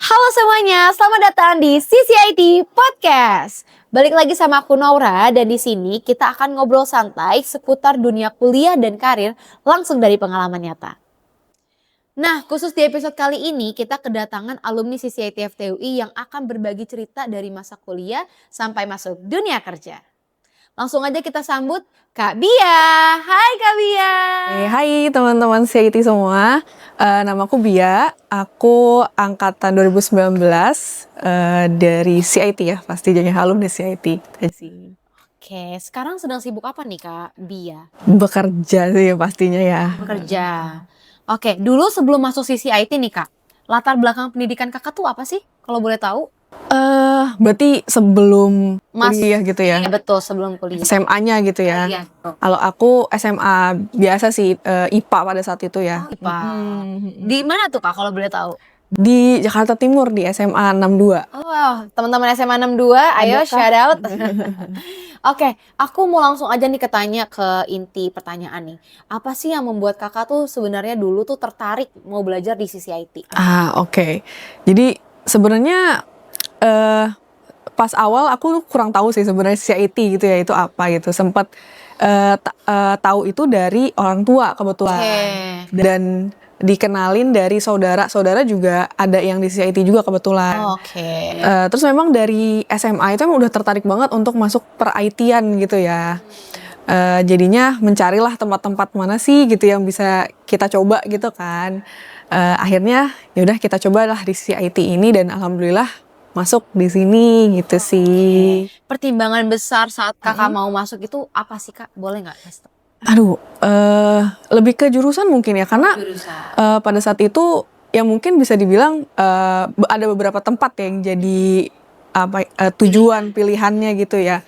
Halo semuanya, selamat datang di CCIT Podcast. Balik lagi sama aku Naura dan di sini kita akan ngobrol santai seputar dunia kuliah dan karir langsung dari pengalaman nyata. Nah, khusus di episode kali ini kita kedatangan alumni CCIT FTUI yang akan berbagi cerita dari masa kuliah sampai masuk dunia kerja. Langsung aja kita sambut Kak Bia. Hai Kak Bia. Hai teman-teman CIT semua, namaku Bia, aku angkatan 2019 dari CIT ya, pasti jadi alumni CIT. Oke, sekarang sedang sibuk apa nih Kak Bia? Bekerja sih pastinya ya. Bekerja. Oke, dulu sebelum masuk CCIT nih Kak, latar belakang pendidikan Kakak tuh apa sih? Kalau boleh tahu? Berarti sebelum kuliah gitu ya, Iya betul, sebelum kuliah. SMA-nya gitu ya. Iya, betul. Kalau aku SMA biasa sih, IPA pada saat itu ya. IPA. Di mana tuh Kak kalau boleh tahu? Di Jakarta Timur di SMA 62. Oh, teman-teman SMA 62, ayo Adakah? shout out. Oke, aku mau langsung aja nih ketanya ke inti pertanyaan nih. Apa sih yang membuat Kakak tuh sebenarnya dulu tuh tertarik mau belajar di CCIT? Oke. Jadi sebenarnya pas awal aku kurang tahu sih sebenarnya CIT gitu ya itu apa gitu. Sempat tahu itu dari orang tua kebetulan. Oke. Dan dikenalin dari saudara juga ada yang di CIT juga kebetulan. Oke. Terus memang dari SMA itu emang udah tertarik banget untuk masuk per-IT-an gitu ya. Jadinya mencarilah tempat-tempat mana sih gitu yang bisa kita coba gitu kan. Akhirnya yaudah kita cobalah di CIT ini dan alhamdulillah masuk di sini gitu sih. Pertimbangan besar saat Kakak mau masuk itu apa sih Kak? Boleh nggak? Aduh, lebih ke jurusan mungkin ya karena pada saat itu yang mungkin bisa dibilang ada beberapa tempat yang jadi tujuan pilihannya gitu ya.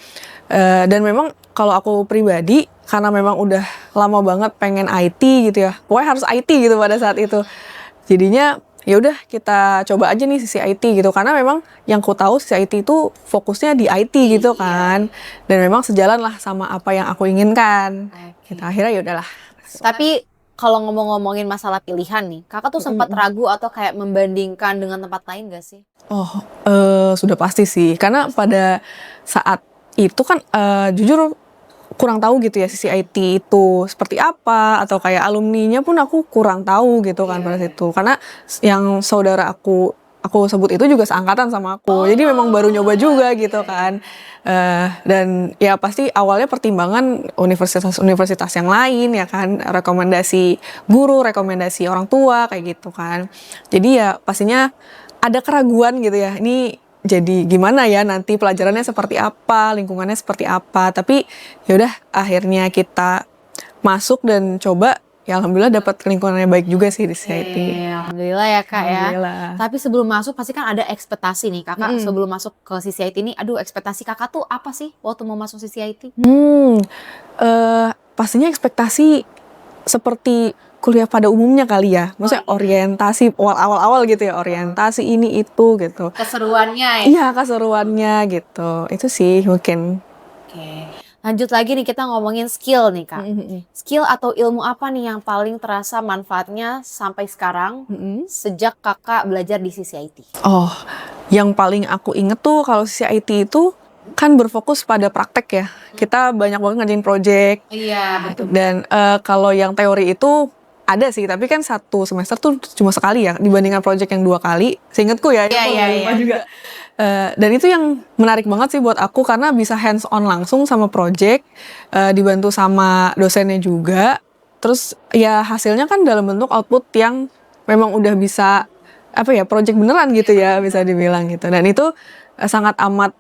Dan memang kalau aku pribadi karena memang udah lama banget pengen IT gitu ya, pokoknya harus IT gitu pada saat itu. Jadinya ya udah kita coba aja nih sisi IT gitu karena memang yang ku tahu sisi IT itu fokusnya di IT gitu kan. Dan memang sejalan lah sama apa yang aku inginkan. Kita akhirnya ya udahlah. Tapi kalau ngomongin masalah pilihan nih, Kakak tuh sempat ragu atau kayak membandingkan dengan tempat lain gak sih? Oh, sudah pasti sih. Karena pada saat itu kan jujur kurang tahu gitu ya sisi IT itu seperti apa atau kayak alumninya pun aku kurang tahu gitu kan pada situ. Karena yang saudara aku sebut itu juga seangkatan sama aku. Jadi memang baru nyoba juga gitu kan. Dan ya pasti awalnya pertimbangan universitas-universitas yang lain ya kan, rekomendasi guru, rekomendasi orang tua kayak gitu kan. Jadi ya pastinya ada keraguan gitu ya. Ini jadi gimana ya nanti pelajarannya seperti apa, lingkungannya seperti apa. Tapi yaudah akhirnya kita masuk dan coba. Ya alhamdulillah dapat lingkungan yang baik juga sih di CIT. Alhamdulillah ya Kak ya. Alhamdulillah. Tapi sebelum masuk pasti kan ada ekspektasi nih Kakak sebelum masuk ke CCIT ini. Aduh, ekspektasi Kakak tuh apa sih waktu mau masuk CCIT? Pastinya ekspektasi seperti kuliah pada umumnya kali ya. Maksudnya orientasi awal-awal gitu ya, orientasi ini itu gitu. Keseruannya ya. Iya, keseruannya gitu. Itu sih mungkin. Oke. Lanjut lagi nih kita ngomongin skill nih Kak. Skill atau ilmu apa nih yang paling terasa manfaatnya sampai sekarang sejak Kakak belajar di CCIT? Oh, yang paling aku inget tuh kalau CIT itu kan berfokus pada praktek ya. Kita banyak banget ngerjain project. Iya, betul. Dan kalau yang teori itu ada sih, tapi kan satu semester tuh cuma sekali ya dibandingkan project yang 2 kali. Seingatku ya, Iya. juga. Dan itu yang menarik banget sih buat aku karena bisa hands on langsung sama project, dibantu sama dosennya juga. Terus ya hasilnya kan dalam bentuk output yang memang udah bisa project beneran gitu ya bisa dibilang gitu. Dan itu sangat amat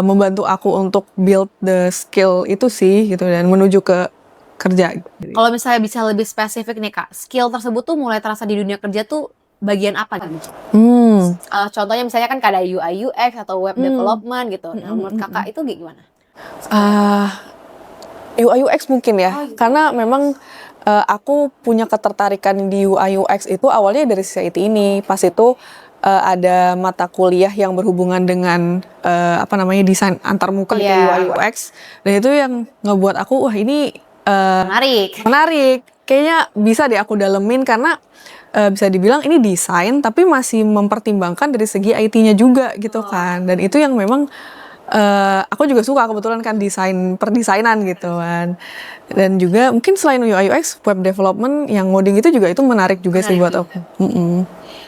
membantu aku untuk build the skill itu sih gitu dan menuju ke kerja. Kalau misalnya bisa lebih spesifik nih Kak, skill tersebut tuh mulai terasa di dunia kerja tuh bagian apa gitu? Contohnya misalnya kan ada UI UX atau web development gitu. Nah, menurut Kakak itu gimana? UI UX mungkin ya, karena memang aku punya ketertarikan di UI UX itu awalnya dari CIT ini. Pas itu ada mata kuliah yang berhubungan dengan desain antarmuka gitu UI UX. Dan itu yang ngebuat aku wah ini Menarik. Kayaknya bisa deh aku dalemin karena bisa dibilang ini desain tapi masih mempertimbangkan dari segi IT-nya juga gitu kan. Dan itu yang memang aku juga suka kebetulan kan perdesainan gitu kan. Dan juga mungkin selain UI UX, web development yang ngoding itu menarik juga sih buat aku.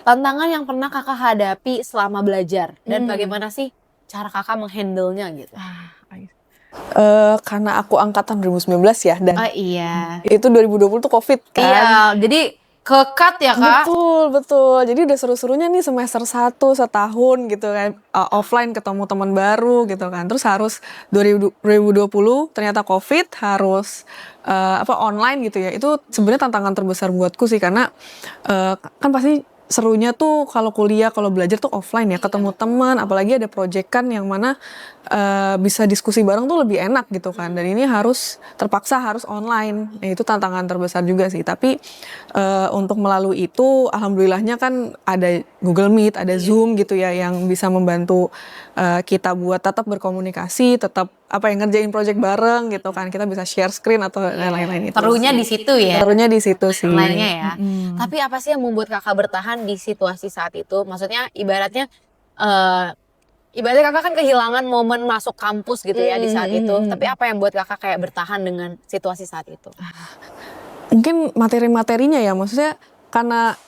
Tantangan yang pernah kakak hadapi selama belajar dan bagaimana sih cara kakak menghandle-nya gitu? Karena aku angkatan 2019 ya, dan Iya. itu 2020 tuh COVID kan. Iya, jadi kekat ya kak? Betul. Jadi udah seru-serunya nih semester 1 setahun gitu kan, offline ketemu teman baru gitu kan. Terus harus 2020 ternyata COVID, harus online gitu ya. Itu sebenarnya tantangan terbesar buatku sih, karena kan pasti serunya tuh kalau kuliah, kalau belajar tuh offline ya, ketemu teman, apalagi ada proyekan yang mana bisa diskusi bareng tuh lebih enak gitu kan. Dan ini terpaksa harus online. Nah, itu tantangan terbesar juga sih. Tapi untuk melalui itu alhamdulillahnya kan ada Google Meet, ada Zoom gitu ya, yang bisa membantu kita buat tetap berkomunikasi, tetap ngerjain project bareng gitu kan. Kita bisa share screen atau lain-lain itu. Serunya di situ ya? Serunya di situ sih. Lainnya ya. Tapi apa sih yang membuat kakak bertahan di situasi saat itu? Maksudnya ibaratnya kakak kan kehilangan momen masuk kampus gitu ya di saat itu. Tapi apa yang buat kakak kayak bertahan dengan situasi saat itu? Mungkin materi-materinya ya, maksudnya karena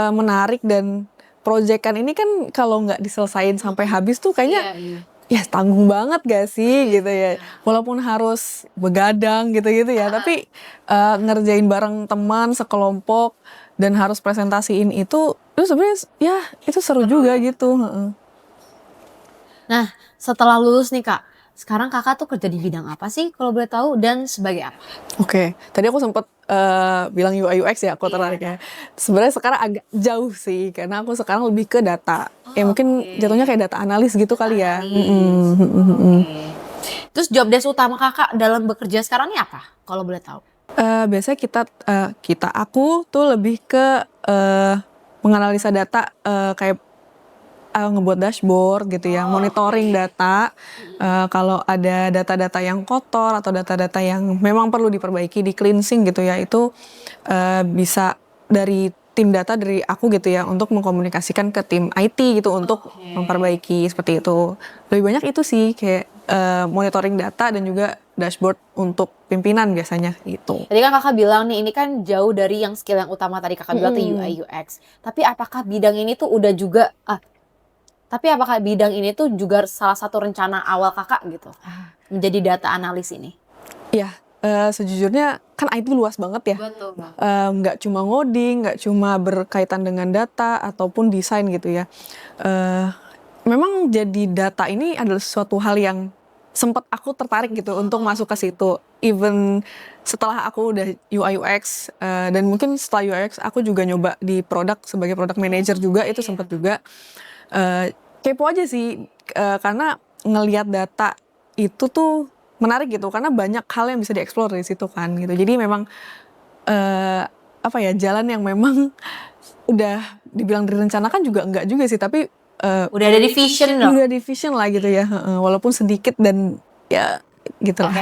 menarik, dan proyekan ini kan kalau nggak diselesain sampai habis tuh kayaknya ya tanggung banget gak sih gitu ya. Walaupun harus begadang gitu-gitu ya, tapi ngerjain bareng teman sekelompok dan harus presentasiin itu sebenarnya ya itu seru juga gitu. Nah, setelah lulus nih kak, sekarang kakak tuh kerja di bidang apa sih kalau boleh tahu, dan sebagai apa? Oke, tadi aku sempat bilang UI UX ya, aku tertariknya. Sebenarnya sekarang agak jauh sih, karena aku sekarang lebih ke data. Mungkin jatuhnya kayak data analis gitu kali ya. Terus job desk utama kakak dalam bekerja sekarang ini apa kalau boleh tahu? Biasanya aku tuh lebih ke menganalisa data, kayak ngebuat dashboard gitu ya, monitoring data. Kalau ada data-data yang kotor atau data-data yang memang perlu diperbaiki, di cleansing gitu ya, itu bisa dari tim data dari aku gitu ya, untuk mengkomunikasikan ke tim IT gitu untuk memperbaiki, seperti itu. Lebih banyak itu sih, kayak monitoring data dan juga dashboard untuk pimpinan biasanya gitu. Tadi kan kakak bilang nih, ini kan jauh dari yang skill yang utama tadi kakak bilang tuh UI UX. Tapi apakah bidang ini tuh salah satu rencana awal kakak gitu menjadi data analis ini? Iya, sejujurnya kan IT luas banget ya. Betul. Nggak cuma ngoding, nggak cuma berkaitan dengan data ataupun desain gitu ya. Memang jadi data ini adalah suatu hal yang sempat aku tertarik gitu untuk masuk ke situ. Even setelah aku udah UI UX, dan mungkin setelah UI UX aku juga nyoba di produk sebagai product manager juga, itu sempat juga. Kepo aja sih, karena ngelihat data itu tuh menarik gitu, karena banyak hal yang bisa dieksplor dari situ kan gitu. Jadi memang jalan yang memang udah dibilang direncanakan juga enggak juga sih, tapi Udah ada di vision loh. udah di vision lah gitu ya, walaupun sedikit dan ya gitu lah.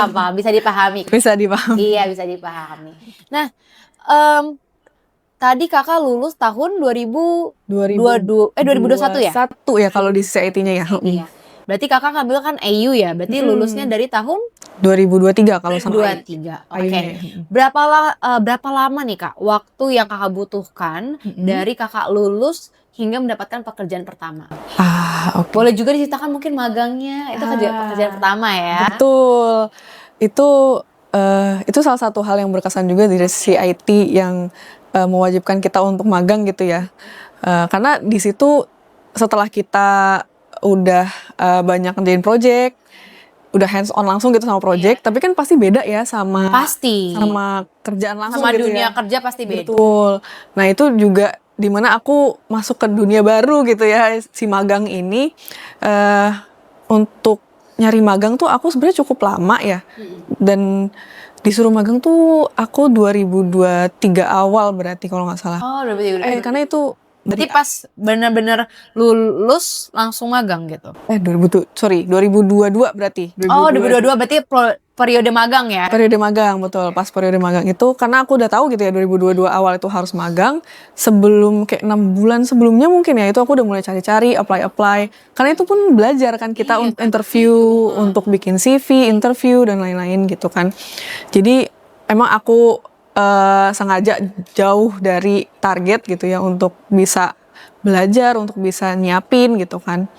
Paham, bisa dipahami. Bisa dipahami. Iya, bisa dipahami. Nah, tadi kakak lulus tahun 2021 ya? 2021 ya kalau di CIT-nya ya. Iya. Berarti kakak ngambil kan AU ya? Berarti lulusnya dari tahun 2023 kalau sama 23. Oke. ayunya. Berapa lama nih kak waktu yang kakak butuhkan dari kakak lulus hingga mendapatkan pekerjaan pertama? Oke. Boleh juga diceritakan mungkin magangnya, itu pekerjaan pertama ya? Betul. Itu salah satu hal yang berkesan juga dari CIT yang mewajibkan kita untuk magang gitu ya. Karena di situ setelah kita udah banyak ngerjain project, udah hands on langsung gitu sama project, tapi kan pasti beda ya sama kerjaan langsung sama gitu dunia ya. kerja pasti beda. Betul. Nah itu juga dimana aku masuk ke dunia baru gitu ya, si magang ini. Untuk nyari magang tuh aku sebenarnya cukup lama ya, dan disuruh magang tuh aku 2023 awal berarti kalau nggak salah. Oh, 2023. Karena itu Berarti pas bener-bener lulus langsung magang gitu? 2022 berarti. Oh, 2022 berarti periode magang ya? Periode magang, betul. Pas periode magang itu, karena aku udah tahu gitu ya 2022 awal itu harus magang. Sebelum kayak 6 bulan sebelumnya mungkin ya, itu aku udah mulai cari-cari, apply. Karena itu pun belajar kan kita interview, untuk bikin CV, interview, dan lain-lain gitu kan. Jadi emang aku sengaja jauh dari target gitu ya, untuk bisa belajar, untuk bisa nyiapin gitu kan.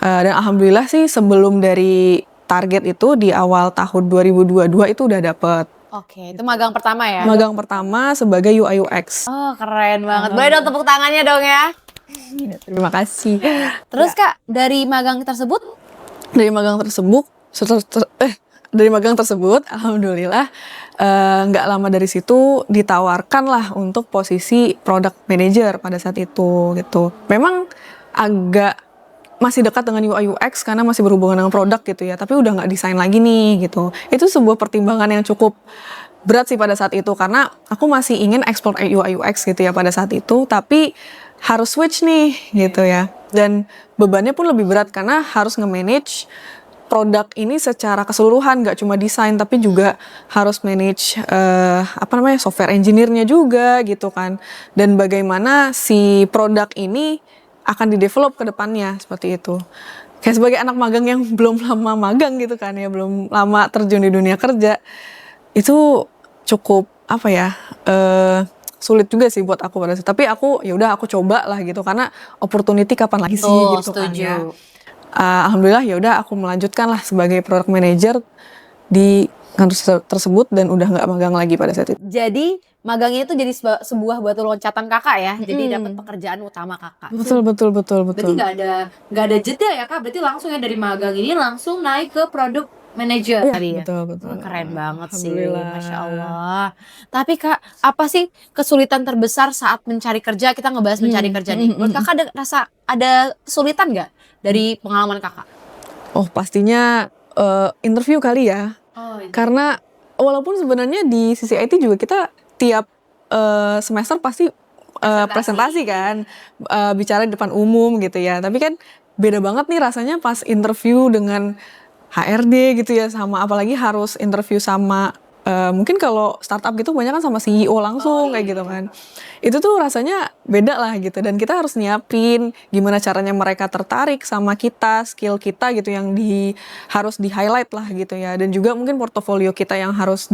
Dan alhamdulillah sih sebelum dari target itu di awal tahun 2022 itu udah dapet. Oke, itu magang pertama ya? Magang pertama sebagai UI UX. Oh, keren banget. Boleh dong tepuk tangannya dong ya. Terima kasih. Terus Kak, dari magang tersebut? Dari magang tersebut, alhamdulillah nggak lama dari situ ditawarkan lah untuk posisi product manager pada saat itu gitu. Memang agak masih dekat dengan UI UX karena masih berhubungan dengan produk gitu ya, tapi udah nggak desain lagi nih gitu. Itu sebuah pertimbangan yang cukup berat sih pada saat itu, karena aku masih ingin explore UI UX gitu ya pada saat itu, tapi harus switch nih gitu ya. Dan bebannya pun lebih berat karena harus nge-manage produk ini secara keseluruhan, nggak cuma desain tapi juga harus manage software engineer-nya juga gitu kan. Dan bagaimana si produk ini akan di-develop ke depannya, seperti itu. Kayak sebagai anak magang yang belum lama magang gitu kan ya, belum lama terjun di dunia kerja, itu cukup sulit juga sih buat aku pada saat. Tapi aku ya udah aku coba lah gitu, karena opportunity kapan lagi sih gitu kan ya. Alhamdulillah ya udah aku melanjutkan lah sebagai product manager di kantor tersebut dan udah nggak magang lagi pada saat itu. Jadi magangnya itu jadi sebuah batu loncatan Kakak ya. Jadi dapat pekerjaan utama Kakak. Betul. Berarti nggak ada jeda ya Kak. Berarti langsung ya dari magang ini langsung naik ke product manager tadi ya. Betul. Keren banget sih, Alhamdulillah. Masya Allah. Tapi Kak, apa sih kesulitan terbesar saat mencari kerja? Kita ngebahas mencari kerja nih. Menurut Kakak ada kesulitan nggak dari pengalaman Kakak? Oh pastinya interview kali ya. Karena walaupun sebenarnya di sisi IT juga kita tiap semester pasti presentasi kan, bicara di depan umum gitu ya. Tapi kan beda banget nih rasanya pas interview dengan HRD gitu ya, sama apalagi harus interview sama mungkin kalau startup gitu banyak kan sama CEO langsung kayak gitu kan. Itu tuh rasanya beda lah gitu, dan kita harus nyiapin gimana caranya mereka tertarik sama kita, skill kita gitu yang harus di highlight lah gitu ya, dan juga mungkin portofolio kita yang harus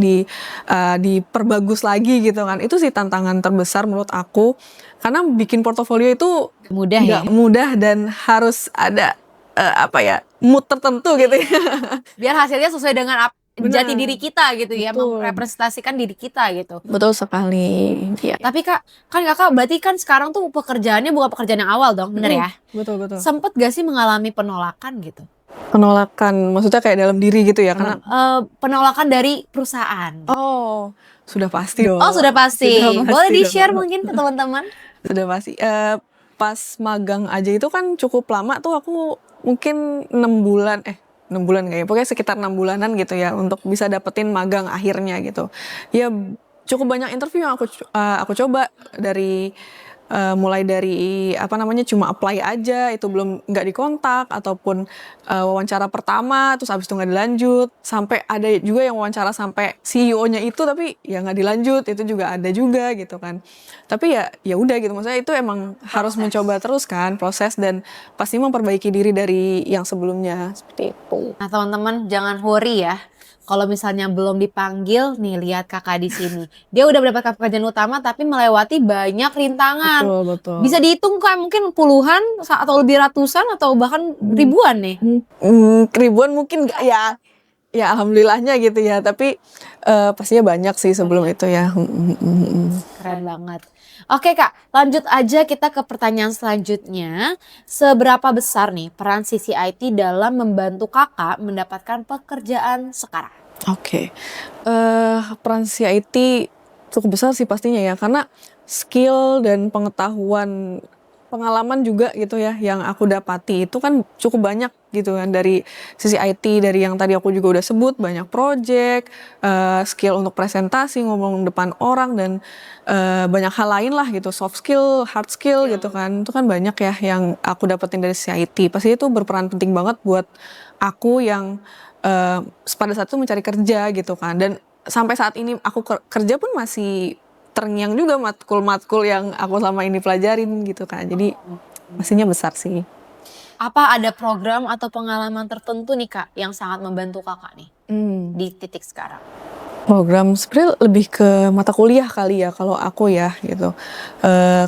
diperbagus lagi gitu kan. Itu sih tantangan terbesar menurut aku, karena bikin portofolio itu nggak mudah dan harus ada mood tertentu gitu ya. Biar hasilnya sesuai dengan jati diri kita gitu ya, merepresentasikan diri kita gitu. Betul sekali. Ya. Tapi Kak, kan Kakak berarti kan sekarang tuh pekerjaannya bukan pekerjaan yang awal dong, bener ya? Betul. Sempet gak sih mengalami penolakan gitu? Penolakan, maksudnya kayak dalam diri gitu ya? Karena penolakan dari perusahaan. Oh, sudah pasti dong. Oh, sudah pasti. Boleh di-share mungkin ke teman-teman? Sudah pasti. Pas magang aja itu kan cukup lama tuh, aku mungkin 6 bulan kayaknya, pokoknya sekitar 6 bulanan gitu ya untuk bisa dapetin magang akhirnya gitu. Ya cukup banyak interview yang aku coba, dari mulai dari cuma apply aja, itu nggak dikontak, ataupun wawancara pertama terus abis itu nggak dilanjut, sampai ada juga yang wawancara sampai CEO-nya itu tapi ya nggak dilanjut, itu juga ada juga gitu kan. Tapi ya udah gitu, maksudnya itu emang harus mencoba terus kan, proses, dan pasti memperbaiki diri dari yang sebelumnya, seperti itu. Nah teman-teman jangan worry ya. Kalau misalnya belum dipanggil, nih lihat Kakak di sini. Dia udah mendapatkan pekerjaan utama tapi melewati banyak rintangan. Betul. Bisa dihitung kan mungkin puluhan atau lebih ratusan atau bahkan ribuan nih. Ribuan mungkin nggak ya. Ya alhamdulillahnya gitu ya. Tapi pastinya banyak sih sebelum itu ya. Keren banget. Oke Kak, lanjut aja kita ke pertanyaan selanjutnya. Seberapa besar nih peran sisi IT dalam membantu Kakak mendapatkan pekerjaan sekarang? Oke. Peran sisi IT cukup besar sih pastinya ya, karena skill dan pengalaman juga gitu ya yang aku dapati itu kan cukup banyak gitu kan, dari sisi IT, dari yang tadi aku juga udah sebut, banyak project, skill untuk presentasi, ngomong depan orang, dan banyak hal lain lah gitu, soft skill, hard skill gitu kan. Itu kan banyak ya yang aku dapetin dari sisi IT. Pasti itu berperan penting banget buat aku yang pada saat itu mencari kerja gitu kan. Dan sampai saat ini aku kerja pun masih terngiang juga matkul-matkul yang aku selama ini pelajarin gitu kan. Jadi pastinya besar sih. Apa ada program atau pengalaman tertentu nih Kak yang sangat membantu Kakak nih di titik sekarang? Program sebenarnya lebih ke mata kuliah kali ya kalau aku ya gitu.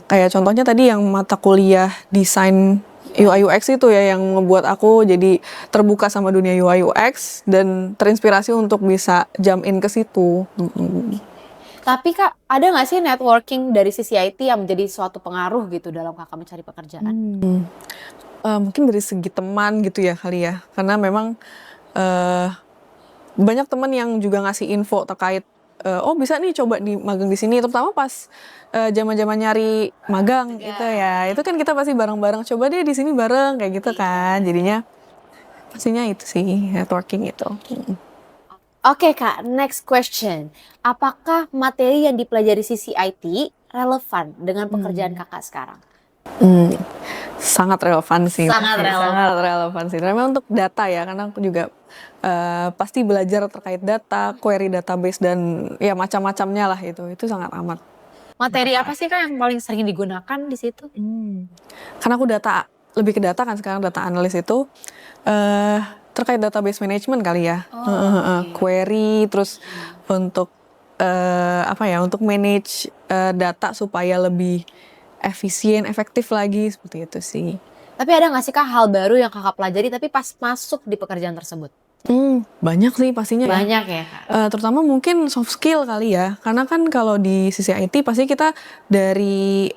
Kayak contohnya tadi yang mata kuliah desain UI UX itu ya yang ngebuat aku jadi terbuka sama dunia UI UX dan terinspirasi untuk bisa jump in ke situ. Tapi Kak, ada nggak sih networking dari sisi IT yang menjadi suatu pengaruh gitu dalam Kakak mencari pekerjaan? Mungkin dari segi teman gitu ya kali ya, karena memang banyak teman yang juga ngasih info terkait oh bisa nih coba di magang di sini, terutama pas zaman-zaman nyari magang gitu ya. Itu kan kita pasti bareng-bareng, coba deh di sini bareng kayak gitu kan. Jadinya pastinya itu sih networking itu. Oke Kak, next question. Apakah materi yang dipelajari sisi IT relevan dengan pekerjaan Kakak sekarang? Sangat relevan sih. Sangat relevan. Sangat relevan sih. Memang untuk data ya, karena aku juga pasti belajar terkait data, query database dan ya macam-macamnya lah itu. Itu sangat amat. Materi apa sih Kak yang paling sering digunakan di situ? Karena aku lebih ke data kan sekarang, data analis itu terkait database management kali ya. Query terus untuk untuk manage data supaya lebih efisien, efektif lagi seperti itu sih. Tapi ada nggak sih Kak hal baru yang Kakak pelajari tapi pas masuk di pekerjaan tersebut? Banyak sih pastinya ya. Banyak ya Kak? Terutama mungkin soft skill kali ya. Karena kan kalau di sisi IT pasti kita dari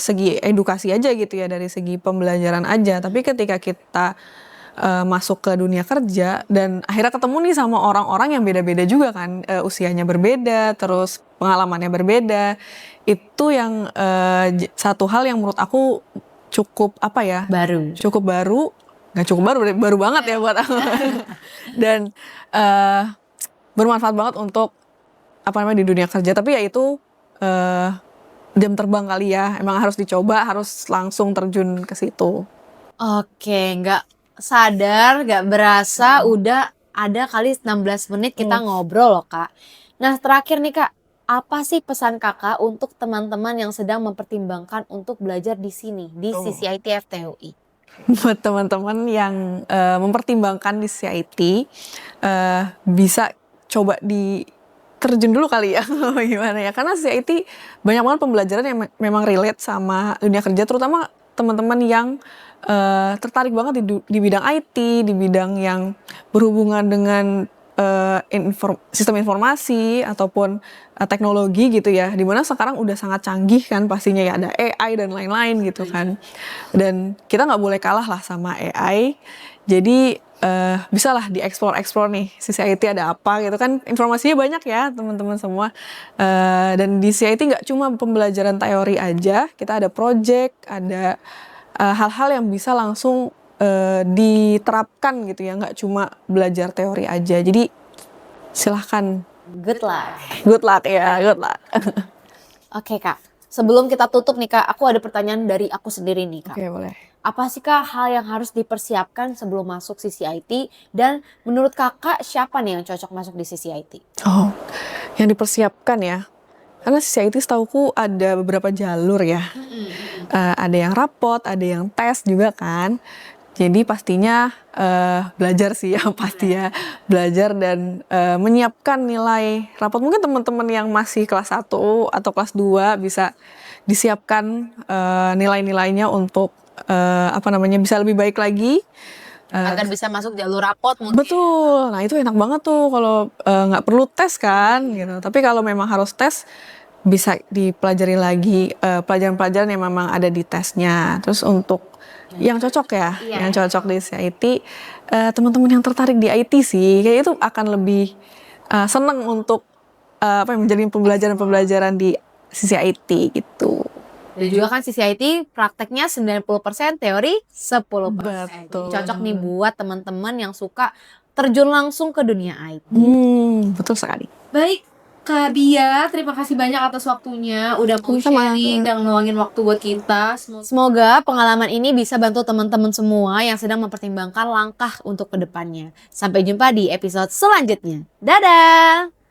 segi edukasi aja gitu ya, dari segi pembelajaran aja. Tapi ketika kita masuk ke dunia kerja dan akhirnya ketemu nih sama orang-orang yang beda-beda juga kan, usianya berbeda, terus pengalamannya berbeda. Itu yang satu hal yang menurut aku cukup Baru. cukup baru, nggak cukup baru, baru banget ya buat aku. Dan bermanfaat banget untuk di dunia kerja. Tapi ya itu jam terbang kali ya, emang harus dicoba, harus langsung terjun ke situ. Oke, nggak sadar, nggak berasa udah ada kali 16 menit kita ngobrol loh Kak. Nah terakhir nih Kak, apa sih pesan Kakak untuk teman-teman yang sedang mempertimbangkan untuk belajar di sini, di CCIT FTUI? Buat teman-teman yang mempertimbangkan di CIT, bisa coba terjun dulu kali ya, gimana ya? Karena CIT banyak banget pembelajaran yang memang relate sama dunia kerja, terutama teman-teman yang tertarik banget di bidang IT, di bidang yang berhubungan dengan sistem informasi ataupun teknologi gitu ya, dimana sekarang udah sangat canggih kan pastinya ya, ada AI dan lain-lain gitu kan, dan kita nggak boleh kalah lah sama AI. Jadi bisa lah dieksplor nih CCIT ada apa gitu kan, informasinya banyak ya teman-teman semua. Dan di CCIT nggak cuma pembelajaran teori aja, kita ada project, ada hal-hal yang bisa langsung diterapkan gitu ya, nggak cuma belajar teori aja. Jadi silahkan. Good luck. Good luck ya, good luck. Oke Kak, sebelum kita tutup nih Kak, aku ada pertanyaan dari aku sendiri nih Kak. Oke, boleh. Apa sih Kak hal yang harus dipersiapkan sebelum masuk CCIT, dan menurut Kakak siapa nih yang cocok masuk di CCIT? Oh, yang dipersiapkan ya. Karena CCIT setauku ada beberapa jalur ya. Ada yang rapot, ada yang tes juga kan. Jadi pastinya belajar sih ya, pasti ya. Belajar dan menyiapkan nilai rapot. Mungkin teman-teman yang masih kelas 1 atau kelas 2 bisa disiapkan nilai-nilainya untuk bisa lebih baik lagi. Agar bisa masuk jalur rapot mungkin. Betul, nah itu enak banget tuh kalau nggak perlu tes kan gitu. Tapi kalau memang harus tes, bisa dipelajari lagi pelajaran-pelajaran yang memang ada di tesnya. Terus untuk yang cocok ya, yang cocok di CIT, teman-teman yang tertarik di IT sih, kayak itu akan lebih seneng untuk menjadi pembelajaran-pembelajaran di CCIT gitu. Dan juga kan CCIT prakteknya 90%, teori 10%. Betul. Cocok nih buat teman-teman yang suka terjun langsung ke dunia IT. Betul sekali. Baik, Kak Dia, terima kasih banyak atas waktunya udah mau Sama-sama. sharing dan ngeluangin waktu buat kita. Semoga pengalaman ini bisa bantu teman-teman semua yang sedang mempertimbangkan langkah untuk kedepannya. Sampai jumpa di episode selanjutnya. Dadah!